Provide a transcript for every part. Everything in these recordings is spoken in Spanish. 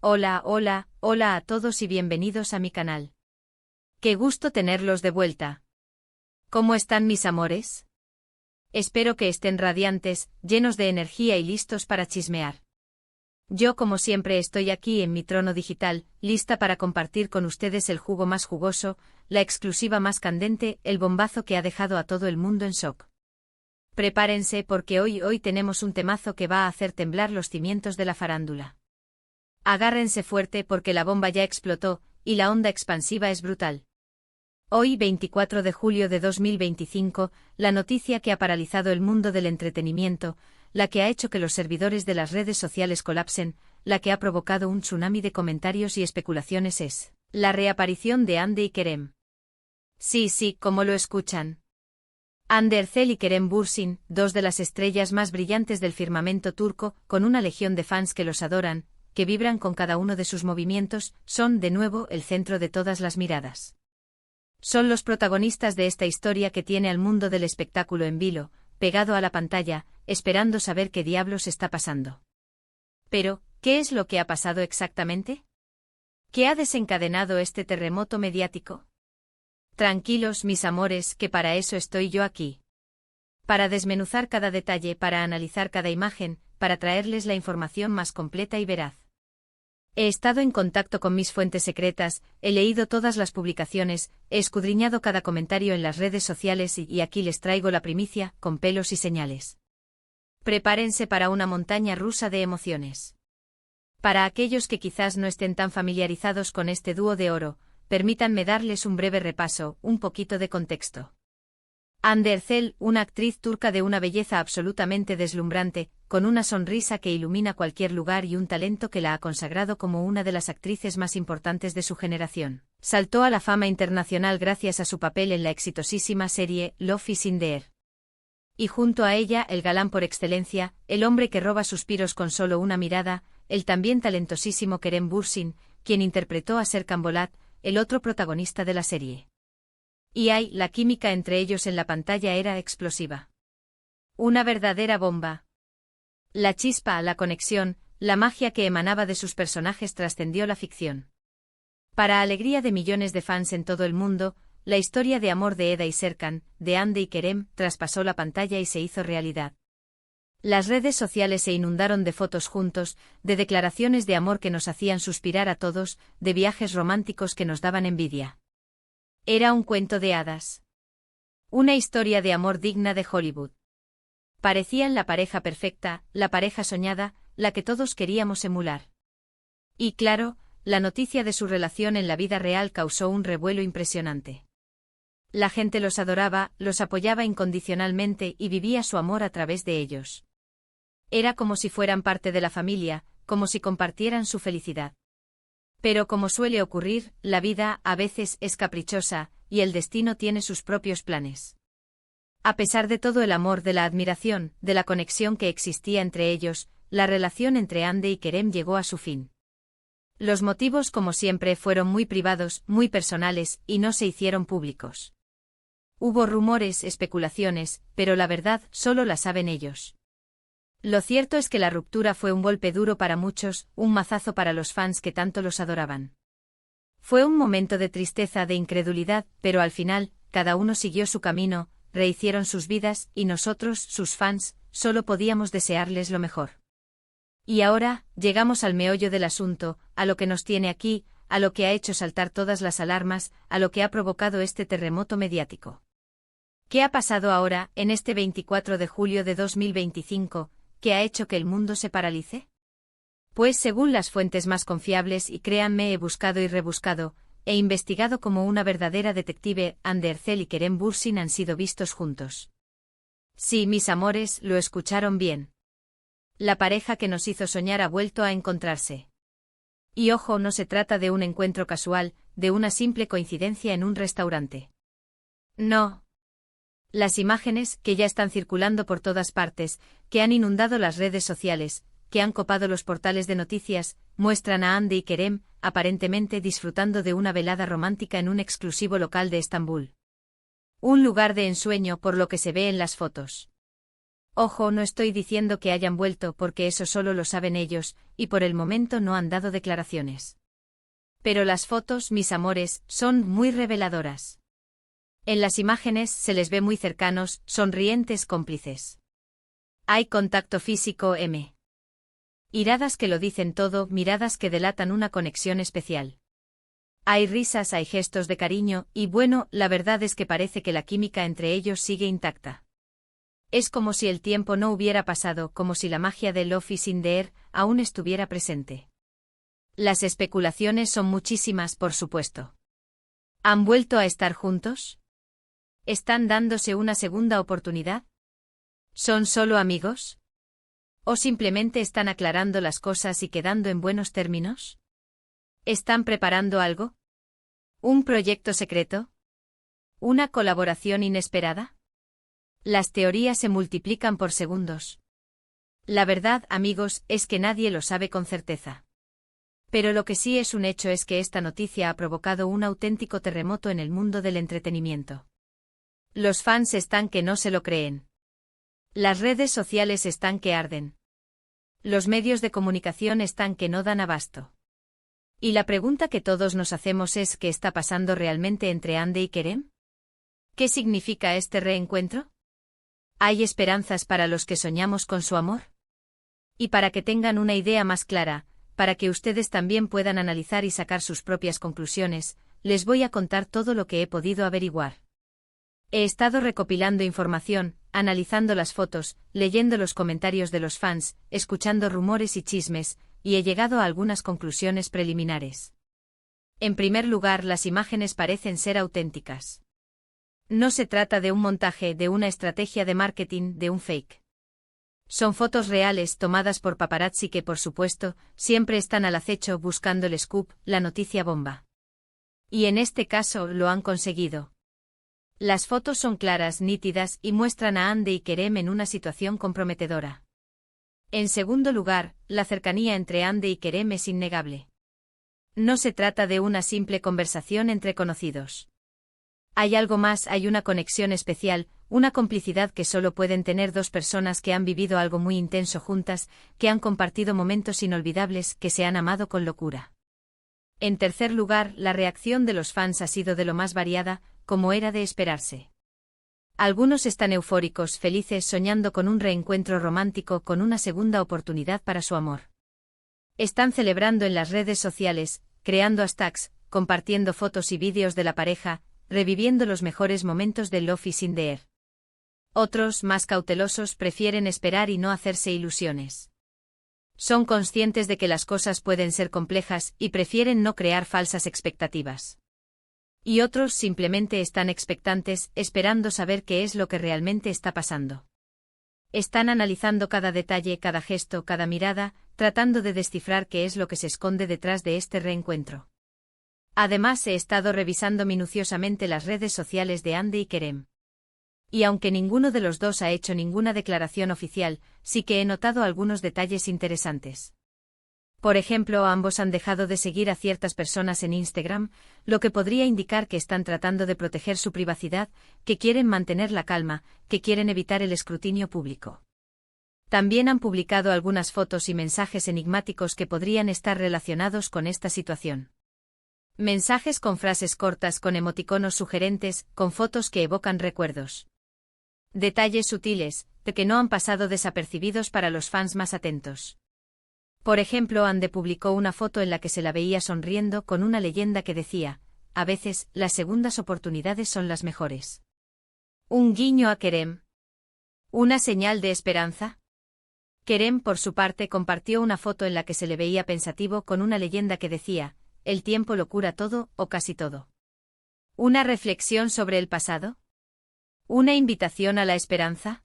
Hola, hola, hola a todos y bienvenidos a mi canal. Qué gusto tenerlos de vuelta. ¿Cómo están mis amores? Espero que estén radiantes, llenos de energía y listos para chismear. Yo como siempre estoy aquí en mi trono digital, lista para compartir con ustedes el jugo más jugoso, la exclusiva más candente, el bombazo que ha dejado a todo el mundo en shock. Prepárense porque hoy tenemos un temazo que va a hacer temblar los cimientos de la farándula. Agárrense fuerte porque la bomba ya explotó, y la onda expansiva es brutal. Hoy, 24 de julio de 2025, la noticia que ha paralizado el mundo del entretenimiento, la que ha hecho que los servidores de las redes sociales colapsen, la que ha provocado un tsunami de comentarios y especulaciones es la reaparición de Hande y Kerem. Sí, como lo escuchan. Hande Erçel y Kerem Bürsin, dos de las estrellas más brillantes del firmamento turco, con una legión de fans que los adoran, que vibran con cada uno de sus movimientos, son de nuevo el centro de todas las miradas. Son los protagonistas de esta historia que tiene al mundo del espectáculo en vilo, pegado a la pantalla, esperando saber qué diablos está pasando. Pero, ¿qué es lo que ha pasado exactamente? ¿Qué ha desencadenado este terremoto mediático? Tranquilos, mis amores, que para eso estoy yo aquí. Para desmenuzar cada detalle, para analizar cada imagen, para traerles la información más completa y veraz. He estado en contacto con mis fuentes secretas, he leído todas las publicaciones, he escudriñado cada comentario en las redes sociales y aquí les traigo la primicia, con pelos y señales. Prepárense para una montaña rusa de emociones. Para aquellos que quizás no estén tan familiarizados con este dúo de oro, permítanme darles un breve repaso, un poquito de contexto. Hande Erçel, una actriz turca de una belleza absolutamente deslumbrante, con una sonrisa que ilumina cualquier lugar y un talento que la ha consagrado como una de las actrices más importantes de su generación. Saltó a la fama internacional gracias a su papel en la exitosísima serie Love is in the Air. Y junto a ella, el galán por excelencia, el hombre que roba suspiros con solo una mirada, el también talentosísimo Kerem Bürsin, quien interpretó a Serkan Bolat, el otro protagonista de la serie. La química entre ellos en la pantalla era explosiva. Una verdadera bomba. La chispa, la conexión, la magia que emanaba de sus personajes trascendió la ficción. Para alegría de millones de fans en todo el mundo, la historia de amor de Eda y Serkan, de Hande y Kerem, traspasó la pantalla y se hizo realidad. Las redes sociales se inundaron de fotos juntos, de declaraciones de amor que nos hacían suspirar a todos, de viajes románticos que nos daban envidia. Era un cuento de hadas. Una historia de amor digna de Hollywood. Parecían la pareja perfecta, la pareja soñada, la que todos queríamos emular. Y claro, la noticia de su relación en la vida real causó un revuelo impresionante. La gente los adoraba, los apoyaba incondicionalmente y vivía su amor a través de ellos. Era como si fueran parte de la familia, como si compartieran su felicidad. Pero como suele ocurrir, la vida a veces es caprichosa, y el destino tiene sus propios planes. A pesar de todo el amor, de la admiración, de la conexión que existía entre ellos, la relación entre Hande y Kerem llegó a su fin. Los motivos, como siempre, fueron muy privados, muy personales, y no se hicieron públicos. Hubo rumores, especulaciones, pero la verdad solo la saben ellos. Lo cierto es que la ruptura fue un golpe duro para muchos, un mazazo para los fans que tanto los adoraban. Fue un momento de tristeza, de incredulidad, pero al final, cada uno siguió su camino, rehicieron sus vidas, y nosotros, sus fans, solo podíamos desearles lo mejor. Y ahora, llegamos al meollo del asunto, a lo que nos tiene aquí, a lo que ha hecho saltar todas las alarmas, a lo que ha provocado este terremoto mediático. ¿Qué ha pasado ahora, en este 24 de julio de 2025, que ha hecho que el mundo se paralice? Pues según las fuentes más confiables, y créanme, he buscado y rebuscado, he investigado como una verdadera detective, Hande Erçel y Kerem Bürsin han sido vistos juntos. Sí, mis amores, lo escucharon bien. La pareja que nos hizo soñar ha vuelto a encontrarse. Y ojo, no se trata de un encuentro casual, de una simple coincidencia en un restaurante. No. Las imágenes, que ya están circulando por todas partes, que han inundado las redes sociales, que han copado los portales de noticias, muestran a Hande y Kerem, aparentemente disfrutando de una velada romántica en un exclusivo local de Estambul. Un lugar de ensueño por lo que se ve en las fotos. Ojo, no estoy diciendo que hayan vuelto porque eso solo lo saben ellos, y por el momento no han dado declaraciones. Pero las fotos, mis amores, son muy reveladoras. En las imágenes se les ve muy cercanos, sonrientes, cómplices. Hay contacto físico, miradas que lo dicen todo, miradas que delatan una conexión especial. Hay risas, hay gestos de cariño, y bueno, la verdad es que parece que la química entre ellos sigue intacta. Es como si el tiempo no hubiera pasado, como si la magia de Love is in the air aún estuviera presente. Las especulaciones son muchísimas, por supuesto. ¿Han vuelto a estar juntos? ¿Están dándose una segunda oportunidad? ¿Son solo amigos? ¿O simplemente están aclarando las cosas y quedando en buenos términos? ¿Están preparando algo? ¿Un proyecto secreto? ¿Una colaboración inesperada? Las teorías se multiplican por segundos. La verdad, amigos, es que nadie lo sabe con certeza. Pero lo que sí es un hecho es que esta noticia ha provocado un auténtico terremoto en el mundo del entretenimiento. Los fans están que no se lo creen. Las redes sociales están que arden. Los medios de comunicación están que no dan abasto. Y la pregunta que todos nos hacemos es ¿qué está pasando realmente entre Ande y Kerem? ¿Qué significa este reencuentro? ¿Hay esperanzas para los que soñamos con su amor? Y para que tengan una idea más clara, para que ustedes también puedan analizar y sacar sus propias conclusiones, les voy a contar todo lo que he podido averiguar. He estado recopilando información, analizando las fotos, leyendo los comentarios de los fans, escuchando rumores y chismes, y he llegado a algunas conclusiones preliminares. En primer lugar, las imágenes parecen ser auténticas. No se trata de un montaje, de una estrategia de marketing, de un fake. Son fotos reales tomadas por paparazzi que, por supuesto, siempre están al acecho buscando el scoop, la noticia bomba. Y en este caso lo han conseguido. Las fotos son claras, nítidas y muestran a Ande y Kerem en una situación comprometedora. En segundo lugar, la cercanía entre Ande y Kerem es innegable. No se trata de una simple conversación entre conocidos. Hay algo más, hay una conexión especial, una complicidad que solo pueden tener dos personas que han vivido algo muy intenso juntas, que han compartido momentos inolvidables, que se han amado con locura. En tercer lugar, la reacción de los fans ha sido de lo más variada, como era de esperarse. Algunos están eufóricos, felices, soñando con un reencuentro romántico, con una segunda oportunidad para su amor. Están celebrando en las redes sociales, creando hashtags, compartiendo fotos y vídeos de la pareja, reviviendo los mejores momentos de Love is in the air. Otros, más cautelosos, prefieren esperar y no hacerse ilusiones. Son conscientes de que las cosas pueden ser complejas y prefieren no crear falsas expectativas. Y otros simplemente están expectantes, esperando saber qué es lo que realmente está pasando. Están analizando cada detalle, cada gesto, cada mirada, tratando de descifrar qué es lo que se esconde detrás de este reencuentro. Además, he estado revisando minuciosamente las redes sociales de Ande y Kerem. Y aunque ninguno de los dos ha hecho ninguna declaración oficial, sí que he notado algunos detalles interesantes. Por ejemplo, ambos han dejado de seguir a ciertas personas en Instagram, lo que podría indicar que están tratando de proteger su privacidad, que quieren mantener la calma, que quieren evitar el escrutinio público. También han publicado algunas fotos y mensajes enigmáticos que podrían estar relacionados con esta situación. Mensajes con frases cortas, con emoticonos sugerentes, con fotos que evocan recuerdos. Detalles sutiles, de que no han pasado desapercibidos para los fans más atentos. Por ejemplo, Ande publicó una foto en la que se la veía sonriendo con una leyenda que decía, a veces, las segundas oportunidades son las mejores. Un guiño a Kerem. ¿Una señal de esperanza? Kerem, por su parte, compartió una foto en la que se le veía pensativo con una leyenda que decía, el tiempo lo cura todo, o casi todo. ¿Una reflexión sobre el pasado? ¿Una invitación a la esperanza?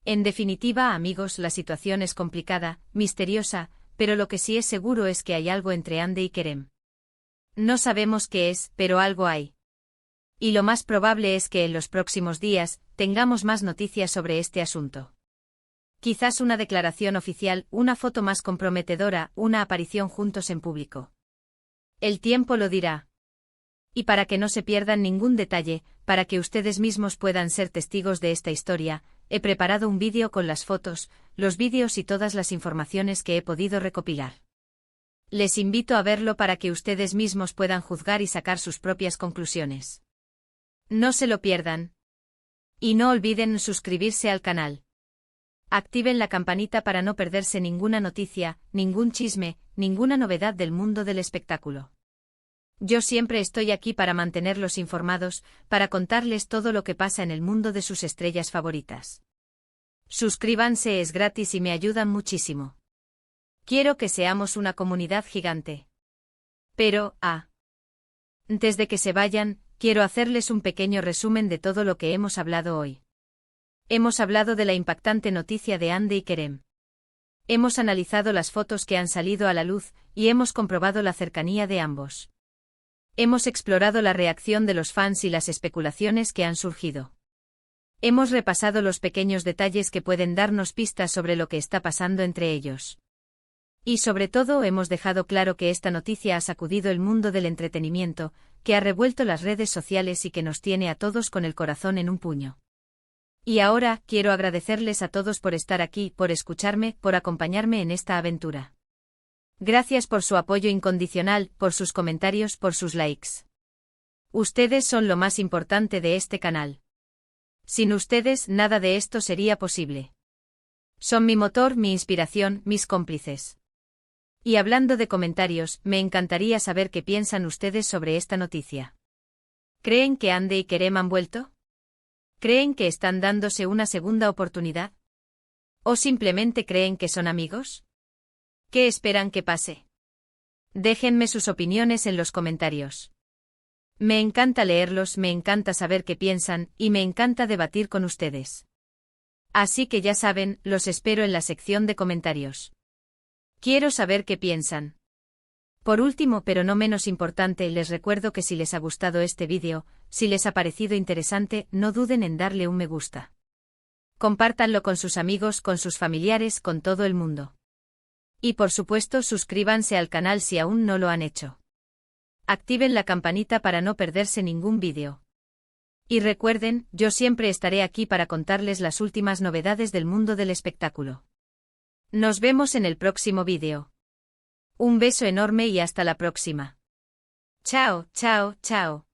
En definitiva, amigos, la situación es complicada, misteriosa, pero lo que sí es seguro es que hay algo entre Ande y Kerem. No sabemos qué es, pero algo hay. Y lo más probable es que en los próximos días tengamos más noticias sobre este asunto. Quizás una declaración oficial, una foto más comprometedora, una aparición juntos en público. El tiempo lo dirá. Y para que no se pierdan ningún detalle, para que ustedes mismos puedan ser testigos de esta historia, he preparado un vídeo con las fotos, los vídeos y todas las informaciones que he podido recopilar. Les invito a verlo para que ustedes mismos puedan juzgar y sacar sus propias conclusiones. No se lo pierdan. Y no olviden suscribirse al canal. Activen la campanita para no perderse ninguna noticia, ningún chisme, ninguna novedad del mundo del espectáculo. Yo siempre estoy aquí para mantenerlos informados, para contarles todo lo que pasa en el mundo de sus estrellas favoritas. Suscríbanse, es gratis y me ayudan muchísimo. Quiero que seamos una comunidad gigante. Pero, antes de que se vayan, quiero hacerles un pequeño resumen de todo lo que hemos hablado hoy. Hemos hablado de la impactante noticia de Hande y Kerem. Hemos analizado las fotos que han salido a la luz, y hemos comprobado la cercanía de ambos. Hemos explorado la reacción de los fans y las especulaciones que han surgido. Hemos repasado los pequeños detalles que pueden darnos pistas sobre lo que está pasando entre ellos. Y sobre todo hemos dejado claro que esta noticia ha sacudido el mundo del entretenimiento, que ha revuelto las redes sociales y que nos tiene a todos con el corazón en un puño. Y ahora, quiero agradecerles a todos por estar aquí, por escucharme, por acompañarme en esta aventura. Gracias por su apoyo incondicional, por sus comentarios, por sus likes. Ustedes son lo más importante de este canal. Sin ustedes, nada de esto sería posible. Son mi motor, mi inspiración, mis cómplices. Y hablando de comentarios, me encantaría saber qué piensan ustedes sobre esta noticia. ¿Creen que Hande y Kerem han vuelto? ¿Creen que están dándose una segunda oportunidad? ¿O simplemente creen que son amigos? ¿Qué esperan que pase? Déjenme sus opiniones en los comentarios. Me encanta leerlos, me encanta saber qué piensan, y me encanta debatir con ustedes. Así que ya saben, los espero en la sección de comentarios. Quiero saber qué piensan. Por último, pero no menos importante, les recuerdo que si les ha gustado este vídeo, si les ha parecido interesante, no duden en darle un me gusta. Compártanlo con sus amigos, con sus familiares, con todo el mundo. Y por supuesto, suscríbanse al canal si aún no lo han hecho. Activen la campanita para no perderse ningún vídeo. Y recuerden, yo siempre estaré aquí para contarles las últimas novedades del mundo del espectáculo. Nos vemos en el próximo vídeo. Un beso enorme y hasta la próxima. Chao, chao, chao.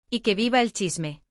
Y que viva el chisme.